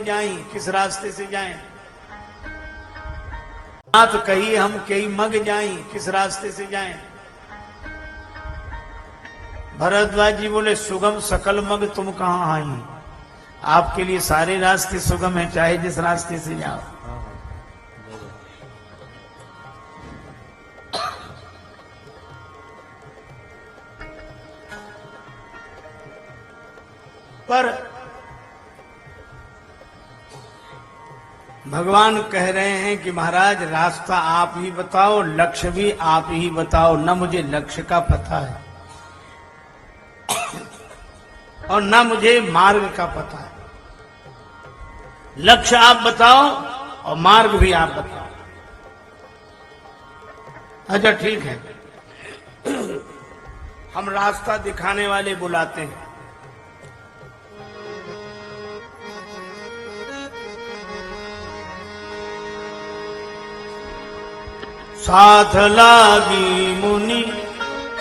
जाएं, किस रास्ते से जाएं? बात कही हम कई मग जाएं, किस रास्ते से जाएं? भरद्वाज जी बोले सुगम सकल मग तुम कहां आई? आपके लिए सारे रास्ते सुगम हैं, चाहे जिस रास्ते से जाओ। पर भगवान कह रहे हैं कि महाराज रास्ता आप ही बताओ, लक्ष्य भी आप ही बताओ, न मुझे लक्ष्य का पता है और न मुझे मार्ग का पता है। लक्ष्य आप बताओ और मार्ग भी आप बताओ। अच्छा ठीक है, हम रास्ता दिखाने वाले बुलाते हैं। साथ लागी मुनि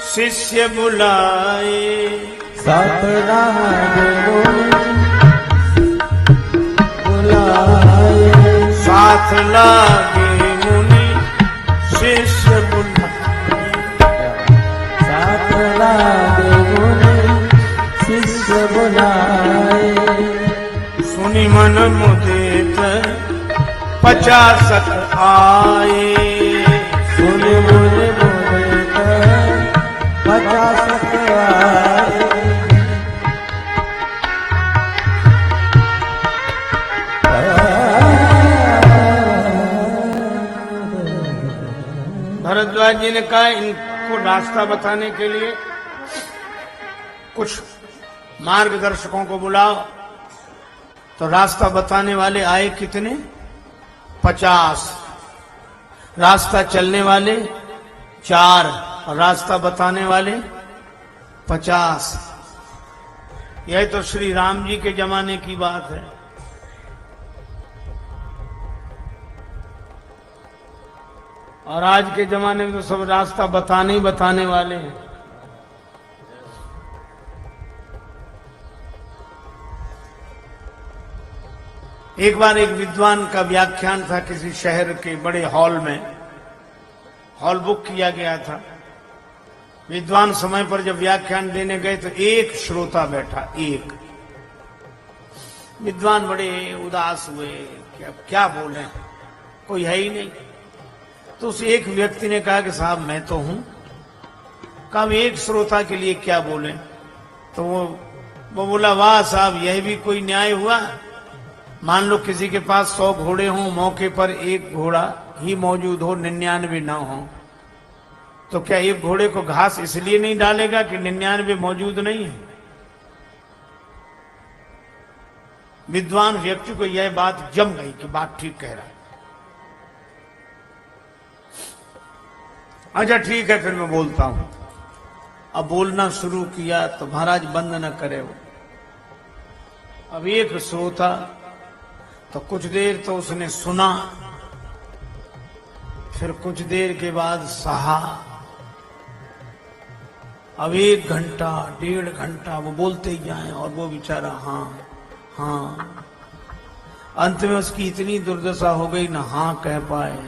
शिष्य बुलाए, साथ लागी मुनि बुलाए, साथ लागी मुनि शिष्य बुलाए, साथ लागी मुनि शिष्य बुलाए। सुनि मन मुदित 50 आए, सुनि मन मुदित 50 आए। भरद्वाज जी ने कहा इनको रास्ता बताने के लिए कुछ मार्गदर्शकों को बुलाओ। तो रास्ता बताने वाले आए कितने? 50। रास्ता चलने वाले 4 और रास्ता बताने वाले 50। यह तो श्री राम जी के जमाने की बात है। और आज के जमाने में तो सब रास्ता बताने ही बताने वाले हैं। एक बार एक विद्वान का व्याख्यान था किसी शहर के बड़े हॉल में। हॉल बुक किया गया था। विद्वान समय पर जब व्याख्यान देने गए तो एक श्रोता बैठा, एक। विद्वान बड़े उदास हुए कि अब क्या बोले, कोई है ही नहीं। तो उस एक व्यक्ति ने कहा कि साहब मैं तो हूं। कहा एक श्रोता के लिए क्या बोले? तो वो बोला वाह साहब, यह भी कोई न्याय हुआ। मान लो किसी के पास 100 घोड़े हों, मौके पर एक घोड़ा ही मौजूद हो, 99 ना हो, तो क्या एक घोड़े को घास इसलिए नहीं डालेगा कि 99 मौजूद नहीं है? विद्वान व्यक्ति को यह बात जम गई कि बात ठीक कह रहा है। अच्छा ठीक है, फिर मैं बोलता हूं। अब बोलना शुरू किया तो महाराज बंद न करे वो। अब एक श्रोता तो कुछ देर तो उसने सुना, फिर कुछ देर के बाद सहा। अब 1 घंटा 1.5 घंटा वो बोलते ही जाए और वो बेचारा हाँ हाँ। अंत में उसकी इतनी दुर्दशा हो गई, न हाँ कह पाए,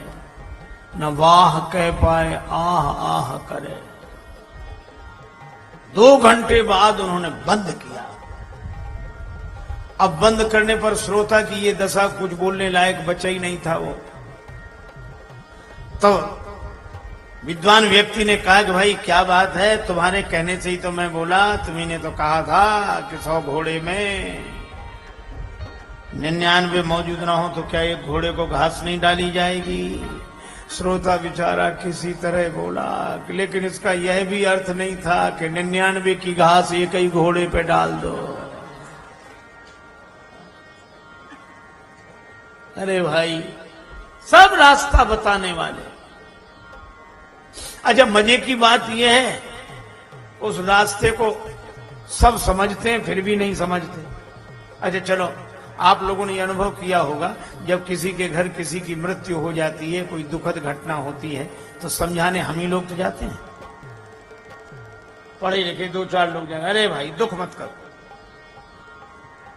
न वाह कह पाए, आह आह करे। 2 घंटे बाद उन्होंने बंद किया। अब बंद करने पर श्रोता की ये दशा, कुछ बोलने लायक बचा ही नहीं था वो। तो विद्वान व्यक्ति ने कहा कि भाई क्या बात है, तुम्हारे कहने से ही तो मैं बोला। तुम्ही ने तो कहा था कि 100 घोड़े में 99 मौजूद ना हो तो क्या एक घोड़े को घास नहीं डाली जाएगी? श्रोता बेचारा किसी तरह बोला, लेकिन इसका यह भी अर्थ नहीं था कि 99 की घास एक ही घोड़े पे डाल दो। अरे भाई, सब रास्ता बताने वाले। अच्छा मजे की बात यह है, उस रास्ते को सब समझते हैं फिर भी नहीं समझते। अच्छा चलो, आप लोगों ने ये अनुभव किया होगा, जब किसी के घर किसी की मृत्यु हो जाती है, कोई दुखद घटना होती है, तो समझाने हम ही लोग तो जाते हैं। पढ़े लिखे 2-4 लोग जाएंगे, अरे भाई दुख मत करो,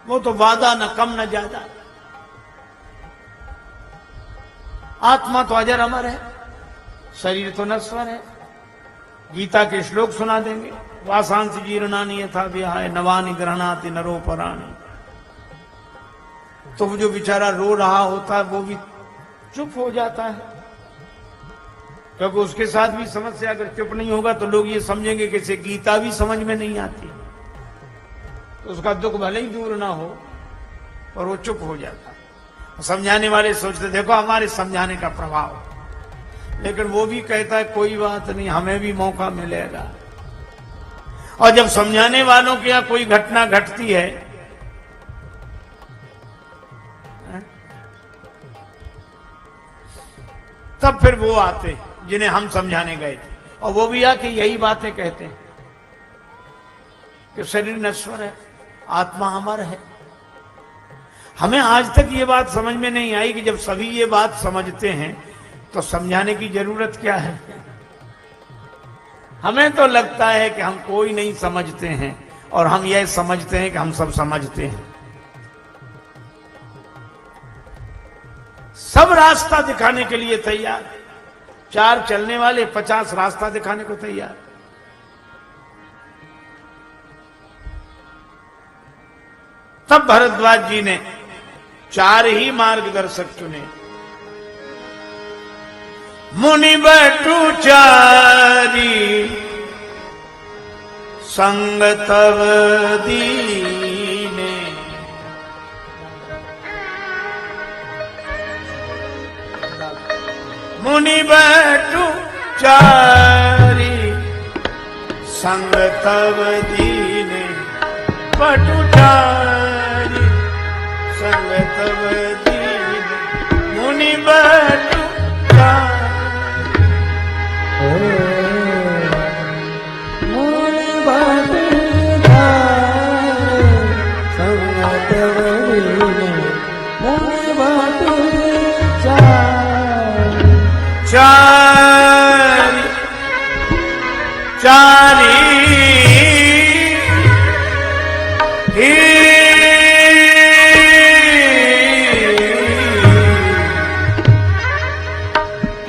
वो तो वादा न कम न ज्यादा, आत्मा तो अजर अमर है, शरीर तो नश्वर है। गीता के श्लोक सुना देंगे, वासांस जीर्णानि यथा विहाय नवानि ग्रहणाति नरोपराणि। तो वो जो बेचारा रो रहा होता है वो भी चुप हो जाता है, क्योंकि उसके साथ भी समस्या अगर चुप नहीं होगा तो लोग ये समझेंगे कि इसे गीता भी समझ में नहीं आती, तो उसका दुख भले ही दूर ना हो और वो चुप हो जाता है। समझाने वाले सोचते देखो हमारे समझाने का प्रभाव, लेकिन वो भी कहता है कोई बात नहीं, हमें भी मौका मिलेगा। और जब समझाने वालों के यहां कोई घटना घटती है, तब फिर वो आते जिन्हें हम समझाने गए थे, और वो भी आके यही बातें कहते हैं कि शरीर नश्वर है, आत्मा अमर है। हमें आज तक ये बात समझ में नहीं आई कि जब सभी ये बात समझते हैं तो समझाने की जरूरत क्या है। हमें तो लगता है कि हम कोई नहीं समझते हैं, और हम यह समझते हैं कि हम सब समझते हैं। सब रास्ता दिखाने के लिए तैयार, 4 चलने वाले 50 रास्ता दिखाने को तैयार। तब भरद्वाज जी ने 4 ही मार्गदर्शक चुने। मुनि बटु चारी संग तव दीने, मुनि बटु चारी संग तव दीने, बटु चारी संग तव दीने, मुनि बटु मुनि बटु चारी संग तव दीने, मुनि बटु चारी चारी ही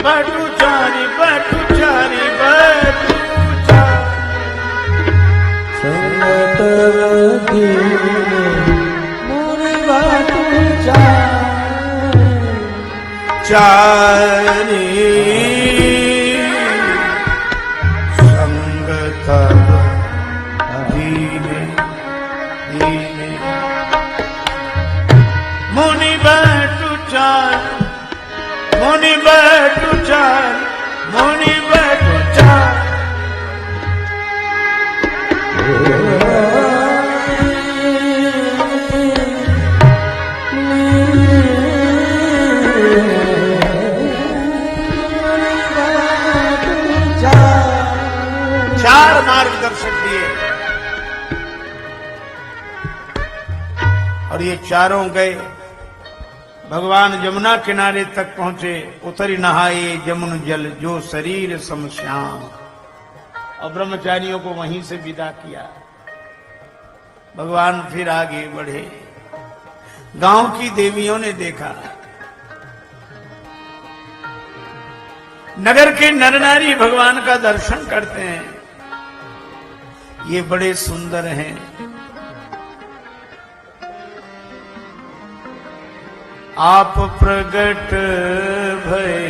बटु चारी बटु चारी बटु संग तव दीने, मुनि बटु चारी संग तव दीने, दीने मुनि बटु चारी, मुनि बटु चारी, मुनि बटु चारी। चार मार्गदर्शक दिए, और ये चारों गए, भगवान जमुना किनारे तक पहुंचे। उतरी नहाए जमुन जल जो शरीर समश्याम, और ब्रह्मचारियों को वहीं से विदा किया। भगवान फिर आगे बढ़े। गांव की देवियों ने देखा, नगर के नर नारी भगवान का दर्शन करते हैं, ये बड़े सुंदर हैं। आप प्रगट भय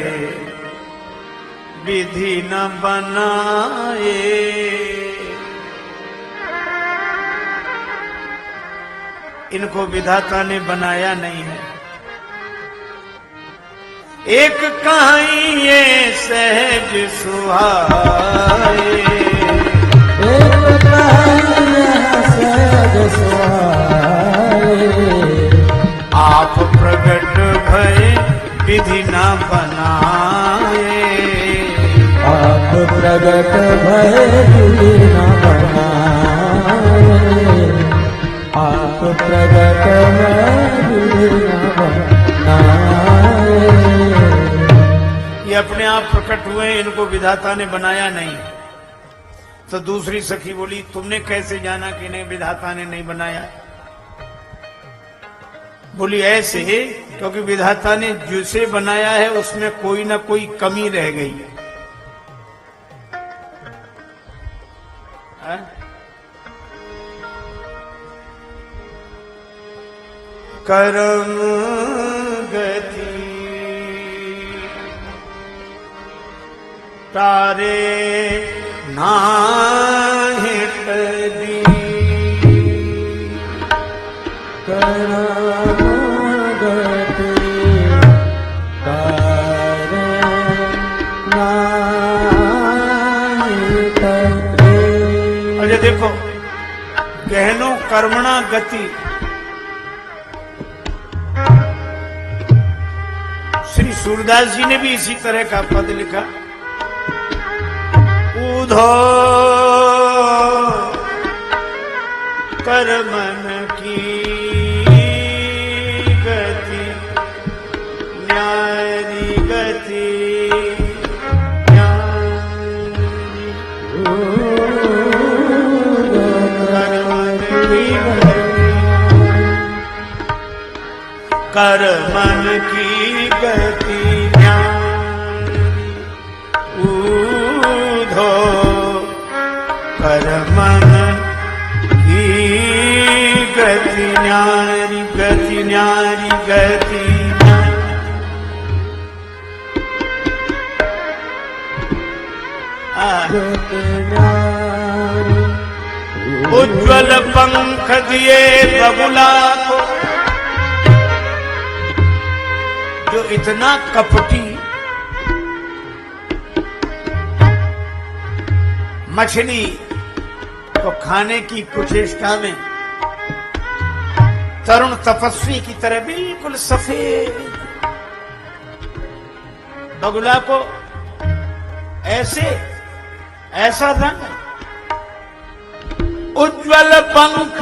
विधि न बनाए, इनको विधाता ने बनाया नहीं है। एक कहाइए सहज सुहाए, एक कहाइए सहज सुहाए, आप प्रगट भय विधि न बनाए, आप प्रगट भय विधि न बनाए, आप प्रगट में विधि न बनाए। ये अपने आप प्रकट हुए, इनको विधाता ने बनाया नहीं। तो दूसरी सखी बोली, तुमने कैसे जाना कि इन्हें विधाता ने नहीं बनाया? बोली ऐसे, क्योंकि विधाता ने जिसे बनाया है उसमें कोई ना कोई कमी रह गई है। कर्म गति तारे नाहि टली, कर्म गति तारे नाहि टली। अरे देखो, गहनो कर्मणा गति, श्री सूरदास जी ने भी इसी तरह का पद लिखा। उधो कर्मन की गति न्यारी गति न्यारी, कर्मन की गति न्यारी, ऊधो कर्मन की गति न्यारी, गति न्यारी, गति न्यारी। उज्ज्वल पंख दिए बबुला को, जो इतना कपटी मछली को खाने की कुचेष्टा में तरुण तपस्वी की तरह बिल्कुल सफेद बगुला को ऐसे ऐसा रंग, उज्ज्वल पंख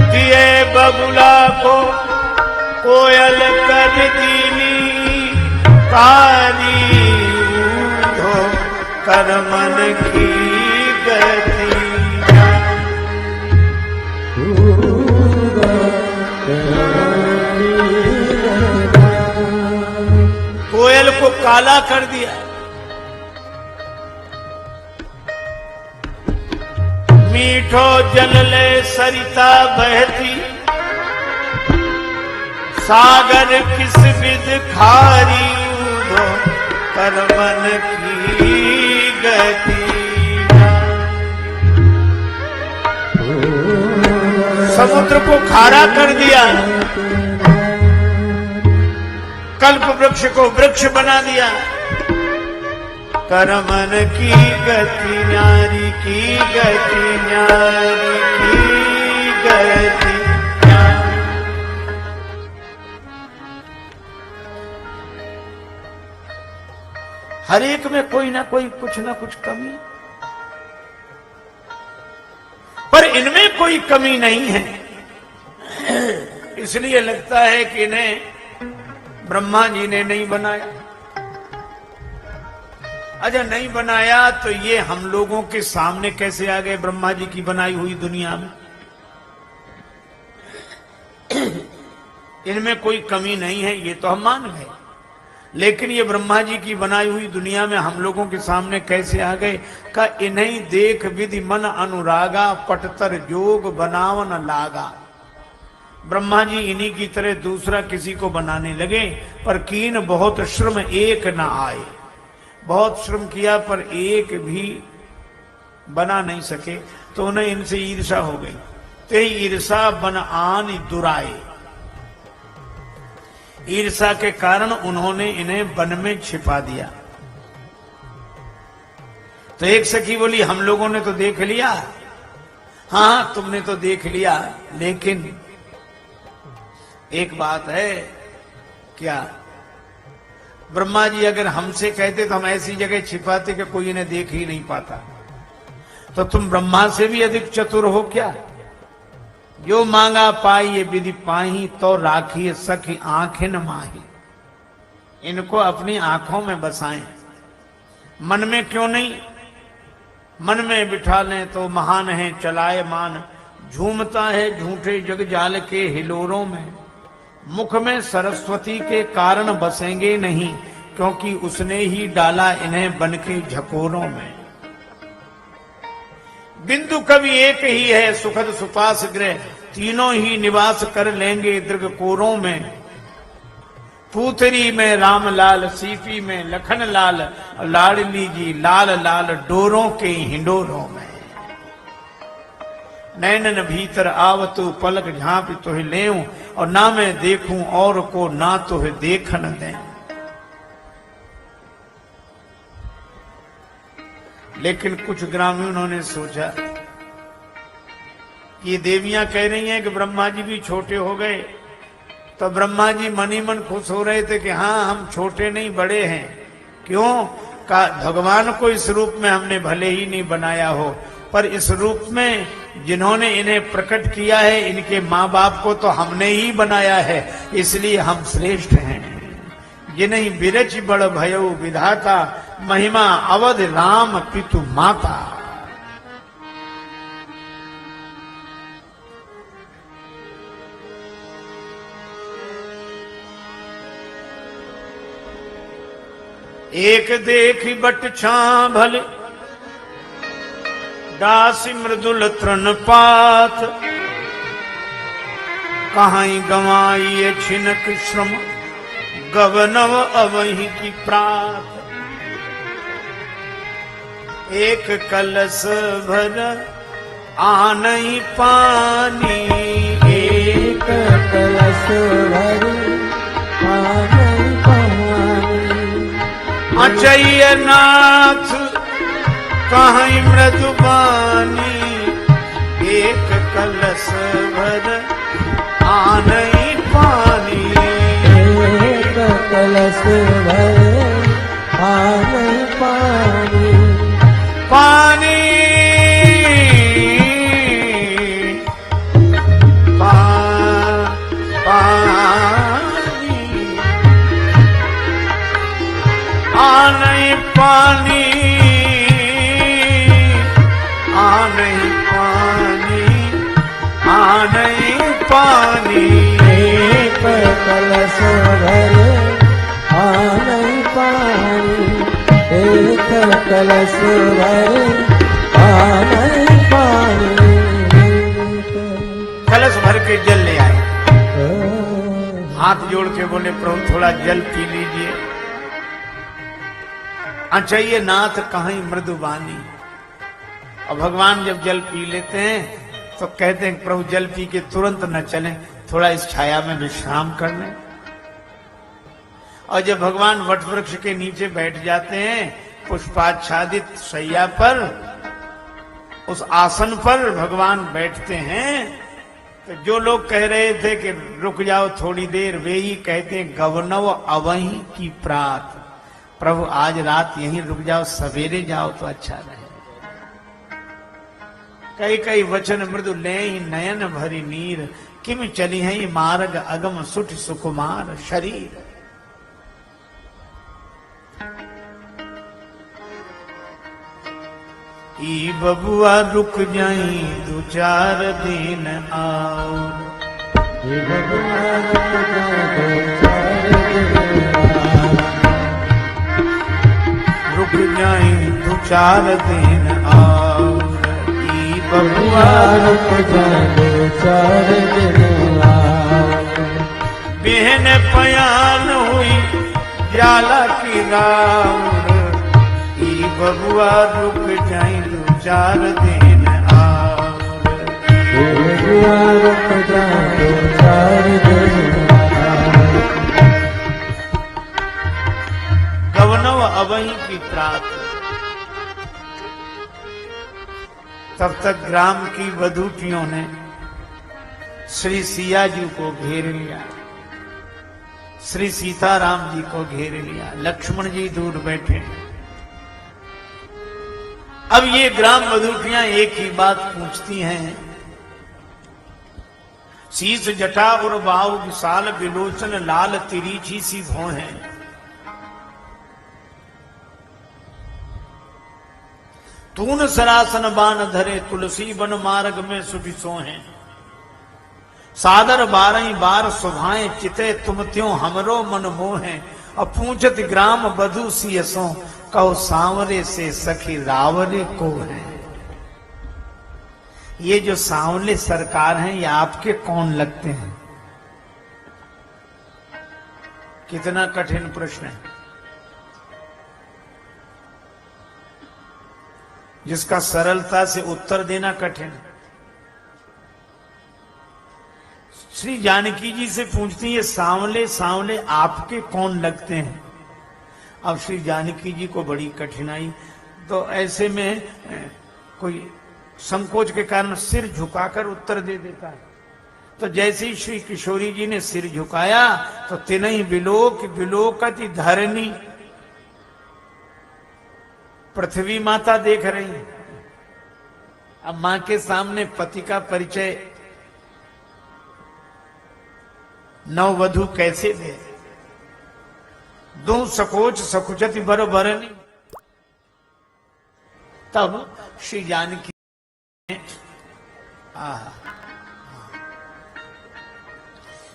दिए बगुला को, कोयल कर दीनी कारी, ऊधो कर्मन की गति। कोयल को काला कर दिया, मीठो जल ले सरिता बहती, सागर किस विद खारी, ऊधो कर्मन की गति। समुद्र को खारा कर दिया, कल्प वृक्ष को वृक्ष बना दिया, कर्मन की गति न्यारी, की गति न्यारी, की गति न्यारी। हर एक में कोई ना कोई कुछ ना कुछ कमी, पर इनमें कोई कमी नहीं है। इसलिए लगता है कि इन्हें ब्रह्मा जी ने नहीं बनाया। अच्छा, नहीं बनाया तो ये हम लोगों के सामने कैसे आ गए ब्रह्मा जी की बनाई हुई दुनिया में? इनमें कोई कमी नहीं है, ये तो हम मान गए, लेकिन ये ब्रह्मा जी की बनाई हुई दुनिया में हम लोगों के सामने कैसे आ गए? का इन्हीं देख विधि मन अनुरागा, पटतर जोग बनावन लागा। ब्रह्मा जी इन्हीं की तरह दूसरा किसी को बनाने लगे, पर कीन बहुत श्रम एक न आए। बहुत श्रम किया पर एक भी बना नहीं सके, तो उन्हें इनसे ईर्षा हो गई। ते ईर्षा बन आन दुराए, ईर्षा के कारण उन्होंने इन्हें वन में छिपा दिया। तो एक सखी बोली, हम लोगों ने तो देख लिया। हाँ, तुमने तो देख लिया, लेकिन एक बात है। क्या? ब्रह्मा जी अगर हमसे कहते तो हम ऐसी जगह छिपाते कि कोई इन्हें देख ही नहीं पाता। तो तुम ब्रह्मा से भी अधिक चतुर हो क्या? यो मांगा पाई ये विधि पाही, तो राखी सखी आंखें न माही। इनको अपनी आंखों में बसाएं, मन में क्यों नहीं? मन में बिठा लें तो महान है चलाए मान, झूमता है झूठे जग जाल के हिलोरों में। मुख में सरस्वती के कारण बसेंगे नहीं, क्योंकि उसने ही डाला इन्हें बन के झकोरों में। बिंदु कवि एक ही है सुखद सुपास गृह, तीनों ही निवास कर लेंगे दीर्घ कोरों में। पूतरी में रामलाल, सीपी में लखन लाल, लाडली जी लाल लाल डोरों के हिंडोरों में। नैनन भीतर आवतु पलक झांप तुह लेऊं, और ना मैं देखूं और को ना तुह देखन दें। लेकिन कुछ ग्रामीणों ने सोचा कि ये देवियां कह रही हैं कि ब्रह्मा जी भी छोटे हो गए, तो ब्रह्मा जी मन ही मन खुश हो रहे थे कि हाँ हम छोटे नहीं बड़े हैं। क्यों? का भगवान को इस रूप में हमने भले ही नहीं बनाया हो, पर इस रूप में जिन्होंने इन्हें प्रकट किया है, इनके माँ बाप को तो हमने ही बनाया है, इसलिए हम श्रेष्ठ हैं। जिन्हीं बिरच बड़ भयो विधाता, महिमा अवध राम पितु माता। एक देख बट छाभल, दासी मृदुल तृण पात। कहां गवाई छिनक श्रम, गवनव अवहि की प्रात। एक कलश भर आनई पानी, एक कलश भर आनई पानी। अचय नाथ कहीं मृदुबानी, एक कलश भर आनई पानी। एक कलश भर आनई पानी। पानी पानी आनई पानी, आनई पानी, आनई पानी। एक कलश भर आनई पानी, एक कलश भर आनई पानी। कलश भर के जल ले आए, हाथ जोड़ के बोले प्रभु थोड़ा जल पी लीजिए। अचय नाथ कहीं मृदुबानी। और भगवान जब जल पी लेते हैं तो कहते हैं प्रभु जल पी के तुरंत न चलें, थोड़ा इस छाया में विश्राम कर लें। और जब भगवान वट वृक्ष के नीचे बैठ जाते हैं, पुष्पाच्छादित शैया पर, उस आसन पर भगवान बैठते हैं, तो जो लोग कह रहे थे कि रुक जाओ थोड़ी देर, वे ही कहते हैं गवनव अवहि की प्रात। प्रभु आज रात यहीं रुक जाओ, सवेरे जाओ तो अच्छा रहे। कई कई वचन मृदु ले नयन भरी नीर, किम चली है मार्ग अगम सुठ सुकुमार शरीर। ई बबुआ रुक जाई 2-4 दिन आओ, रुक जाई 2-4 दिन आओ। ई बबुआ रुक जाए 4 दिन आओ। बहन पयान हुई जाला की राउर, ई बबुआ रुक जाई 2-4 दिन आओ। बबुआ रुक जाए 4 दिन आओ। गवनव अवहि की प्रात। तब तक ग्राम की वधूटियों ने श्री सिया जी को घेर लिया, श्री सीताराम जी को घेर लिया, लक्ष्मण जी दूर बैठे। अब ये ग्राम वधूटियां एक ही बात पूछती हैं शीस जटा और बाहु विशाल, विलोचन लाल तिरीछी सी भौं है। तून सरासन बान धरे, तुलसी बन मार्ग में सुबिसो हैं। सादर 12 बार सुभाएं, चिते तुम त्यों हमरो मन मोहें। अपूंछत ग्राम बधु सियसों, कहो सांवरे से सखी रावरे को है। ये जो सांवले सरकार हैं, ये आपके कौन लगते हैं? कितना कठिन प्रश्न है, जिसका सरलता से उत्तर देना कठिन है। श्री जानकी जी से पूछती है, सांवले सांवले आपके कौन लगते हैं? अब श्री जानकी जी को बड़ी कठिनाई, तो ऐसे में कोई संकोच के कारण सिर झुकाकर उत्तर दे देता है। तो जैसे ही श्री किशोरी जी ने सिर झुकाया तो तिनहि बिलोक बिलोकति धरनी, पृथ्वी माता देख रही है। अब मां के सामने पति का परिचय नववधु कैसे दे? दो सकोच सकुचति बर बरनी। तब श्री जानकी ने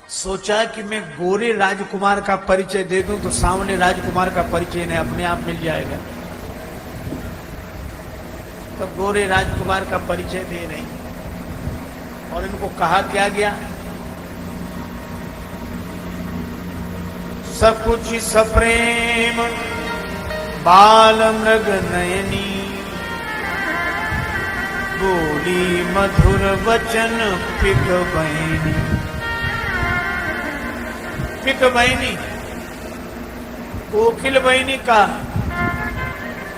सोचा कि मैं गोरे राजकुमार का परिचय दे दूं तो सामने राजकुमार का परिचय इन्हें अपने आप मिल जाएगा। तो गोरे राजकुमार का परिचय दे रही, और इनको कहा क्या गया? सकुच सप्रेम बाल मृग नयनी, बोली मधुर वचन पिक बहनी। पिक बहनी, कोकिल बहनी का।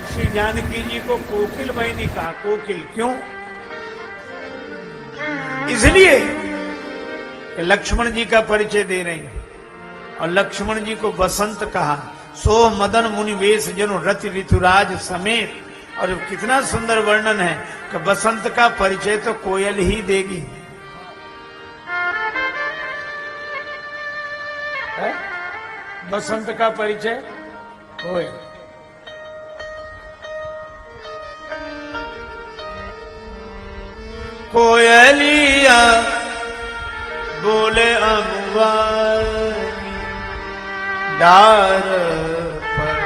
श्री जानकी जी को कोकिल बहनी कहा। कोकिल क्यों? इसलिए लक्ष्मण जी का परिचय दे रहे हैं, और लक्ष्मण जी को बसंत कहा। सो मदन मुनि वेश जनो रति ऋतुराज समेत। और कितना सुंदर वर्णन है कि बसंत का परिचय तो कोयल ही देगी। है? बसंत का परिचय कोयल। कोयलिया बोले अमुआर डार पर,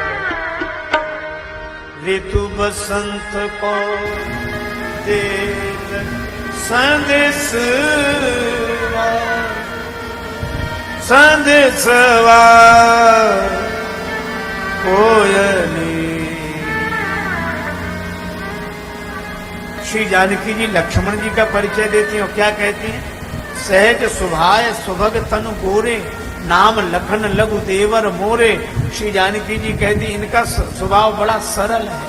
ऋतु बसंत को दे संदेशवा। संदेशवा कोयली। श्री जानकी जी लक्ष्मण जी का परिचय देती हैं और क्या कहती हैं? सहज सुभाय सुभग तनु गोरे, नाम लखन लघु देवर मोरे। श्री जानकी जी कहती इनका स्वभाव बड़ा सरल है,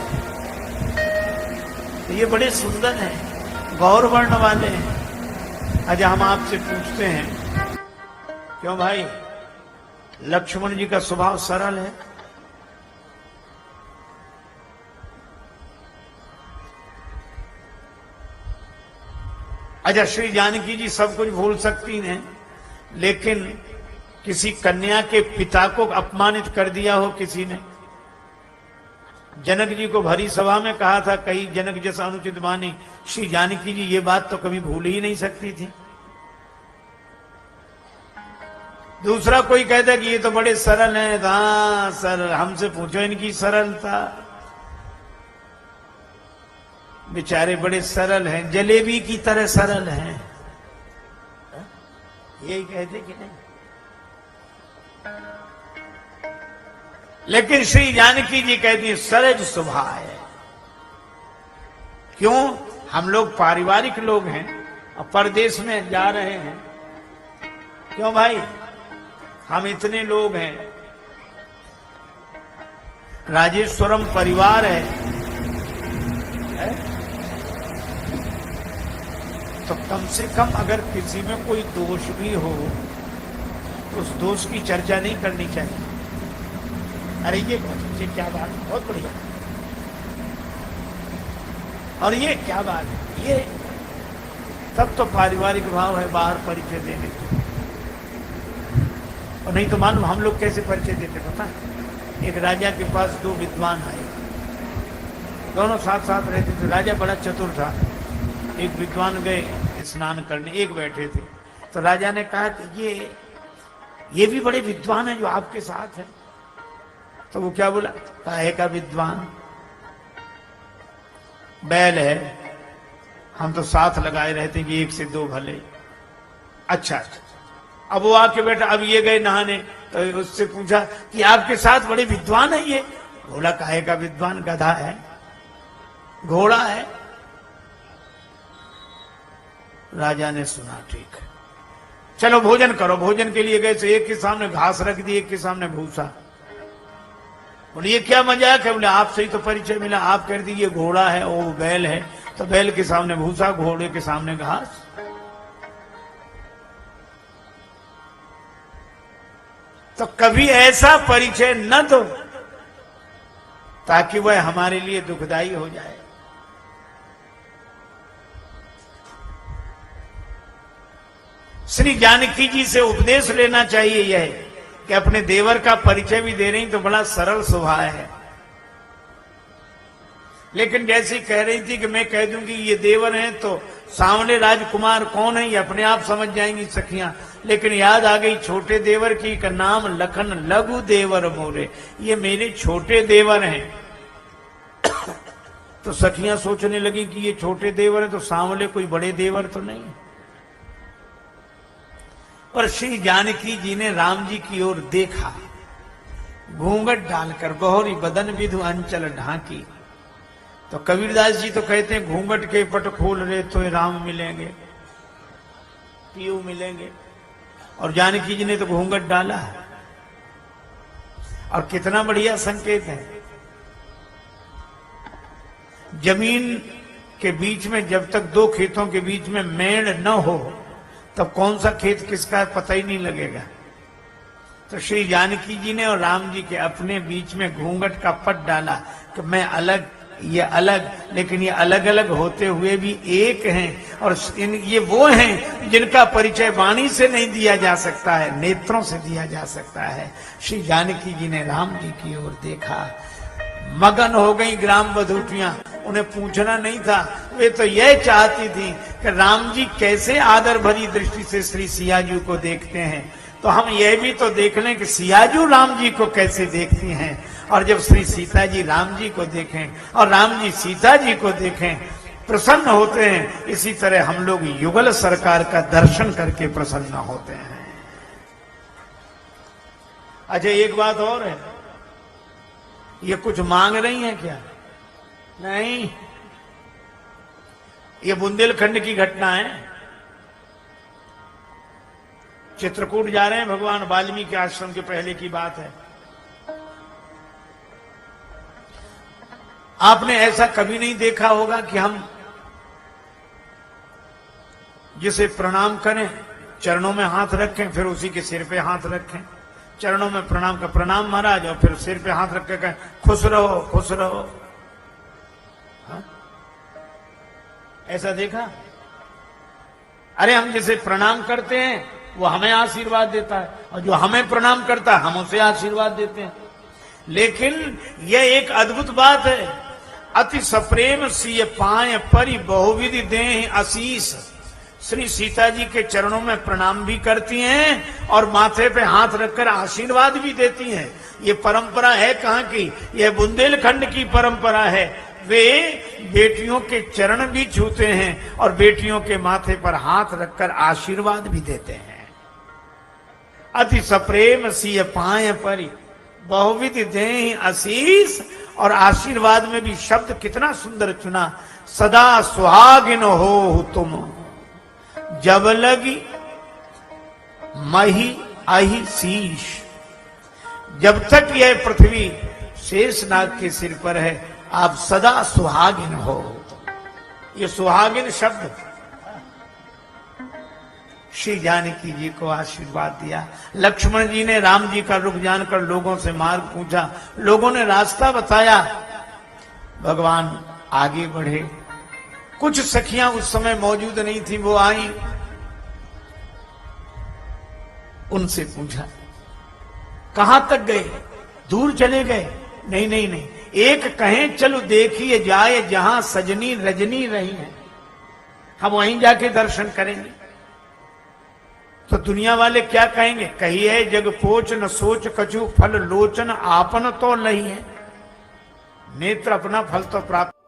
ये बड़े सुंदर हैं, गौर वर्ण वाले हैं। आज हम आपसे पूछते हैं, क्यों भाई लक्ष्मण जी का स्वभाव सरल है? अच्छा, श्री जानकी जी सब कुछ भूल सकती हैं, लेकिन किसी कन्या के पिता को अपमानित कर दिया हो किसी ने। जनक जी को भरी सभा में कहा था, कहीं जनक जैसा अनुचित मानी। श्री जानकी जी ये बात तो कभी भूल ही नहीं सकती थी। दूसरा कोई कहता कि ये तो बड़े सरल हैं। हाँ सर, हमसे पूछो इनकी सरलता। बेचारे बड़े सरल हैं, जलेबी की तरह सरल हैं। यही कहते कि नहीं? लेकिन श्री जानकी जी कहती है सरज स्वभाव है। क्यों? हम लोग पारिवारिक लोग हैं और परदेश में जा रहे हैं। क्यों भाई? हम इतने लोग हैं, राजेश्वरम परिवार है? तो कम से कम अगर किसी में कोई दोष भी हो तो उस दोष की चर्चा नहीं करनी चाहिए। अरे ये क्या बात, बहुत बढ़िया, और ये क्या बात है, तब तो पारिवारिक भाव है बाहर परिचय देने का। और नहीं तो मालूम हम लोग कैसे परिचय देते पता है? एक राजा के पास दो विद्वान आए, दोनों साथ साथ रहते थे। राजा बड़ा चतुर था। एक विद्वान गए स्नान करने, एक बैठे थे। तो राजा ने कहा कि ये भी बड़े विद्वान हैं जो आपके साथ हैं। तो वो क्या बोला? काहे का विद्वान? बैल है, हम तो साथ लगाए रहते हैं कि एक से दो भले। अच्छा, अब वो आके बैठा। अब ये गए नहाने, तो उससे पूछा कि आपके साथ बड़े विद्वान है ये? बोला काहे का विद्वान? गधा है, घोड़ा है। राजा ने सुना, ठीक है, चलो भोजन करो। भोजन के लिए गए तो एक के सामने घास रख दी, एक के सामने भूसा। बोले ये क्या मजाक है? बोले आपसे ही तो परिचय मिला, आप कह दी ये घोड़ा है, वो बैल है, तो बैल के सामने भूसा, घोड़े के सामने घास। तो कभी ऐसा परिचय न दो ताकि वह हमारे लिए दुखदाई हो जाए। श्री जानकी जी से उपदेश लेना चाहिए यह कि अपने देवर का परिचय भी दे रही तो बड़ा सरल स्वभाव है। लेकिन जैसी कह रही थी कि मैं कह दूंगी ये देवर हैं तो सांवले राजकुमार कौन है ये अपने आप समझ जाएंगी सखियां। लेकिन याद आ गई छोटे देवर की का नाम लखन लघु देवर मोरे, ये मेरे छोटे देवर हैं। तो सखियां सोचने लगी कि ये छोटे देवर है तो सांवले कोई बड़े देवर तो नहीं। पर श्री जानकी जी ने राम जी की ओर देखा, घूंघट डालकर गौरी बदन विधु अंचल ढांकी। तो कबीरदास जी तो कहते हैं घूंघट के पट खोल रहे तो राम मिलेंगे, पीयू मिलेंगे। और जानकी जी ने तो घूंघट डाला है। और कितना बढ़िया संकेत है। जमीन के बीच में जब तक दो खेतों के बीच में मेड़ न हो तब कौन सा खेत किसका पता ही नहीं लगेगा। तो श्री जानकी जी ने और राम जी के अपने बीच में घूंघट का पट डाला कि मैं अलग, ये अलग, लेकिन ये अलग अलग होते हुए भी एक हैं। और ये वो हैं जिनका परिचय वाणी से नहीं दिया जा सकता है, नेत्रों से दिया जा सकता है। श्री जानकी जी ने राम जी की ओर देखा, मगन हो गई ग्राम बधूटियां। उन्हें पूछना नहीं था, वे तो यह चाहती थी कि राम जी कैसे आदर भरी दृष्टि से श्री सियाजू को देखते हैं, तो हम यह भी तो देख लें कि सियाजू राम जी को कैसे देखती हैं। और जब श्री सीता जी राम जी को देखें और राम जी सीता जी को देखें, प्रसन्न होते हैं। इसी तरह हम लोग युगल सरकार का दर्शन करके प्रसन्न होते हैं। अच्छा, एक बात और है, ये कुछ मांग रही हैं क्या? नहीं, ये बुंदेलखंड की घटना है। चित्रकूट जा रहे हैं, भगवान वाल्मीकि आश्रम के पहले की बात है। आपने ऐसा कभी नहीं देखा होगा कि हम जिसे प्रणाम करें, चरणों में हाथ रखें, फिर उसी के सिर पे हाथ रखें। चरणों में प्रणाम का प्रणाम महाराज, और फिर सिर पे हाथ रख के कहें खुश रहो खुश रहो। हाँ? ऐसा देखा? अरे हम जिसे प्रणाम करते हैं वो हमें आशीर्वाद देता है, और जो हमें प्रणाम करता है हम उसे आशीर्वाद देते हैं। लेकिन यह एक अद्भुत बात है, अति सप्रेम सिय पाए परि बहुविधि देह आशीष। श्री सीता जी के चरणों में प्रणाम भी करती हैं और माथे पे हाथ रखकर आशीर्वाद भी देती हैं। ये परंपरा है कहाँ की? यह बुंदेलखंड की परंपरा है। वे बेटियों के चरण भी छूते हैं और बेटियों के माथे पर हाथ रखकर आशीर्वाद भी देते हैं। अति सप्रेम सिय पाए परि बहुविधि देह आशीष। और आशीर्वाद में भी शब्द कितना सुंदर चुना, सदा सुहागिन हो तुम जब लगी मही आही शीश। जब तक यह पृथ्वी शेषनाग के सिर पर है आप सदा सुहागिन हो। ये सुहागिन शब्द श्री जानकी जी को आशीर्वाद दिया। लक्ष्मण जी ने राम जी का रुख जानकर लोगों से मार्ग पूछा, लोगों ने रास्ता बताया, भगवान आगे बढ़े। कुछ सखियां उस समय मौजूद नहीं थी, वो आई, उनसे पूछा कहां तक गए, दूर चले गए? नहीं नहीं नहीं, एक कहें चलो देखिए जाए जहां सजनी रजनी रही है, हम वहीं जाके दर्शन करेंगे। तो दुनिया वाले क्या कहेंगे, कही है जग पोच न सोच कछु फल लोचन आपन तो नहीं है, नेत्र अपना फल तो प्राप्त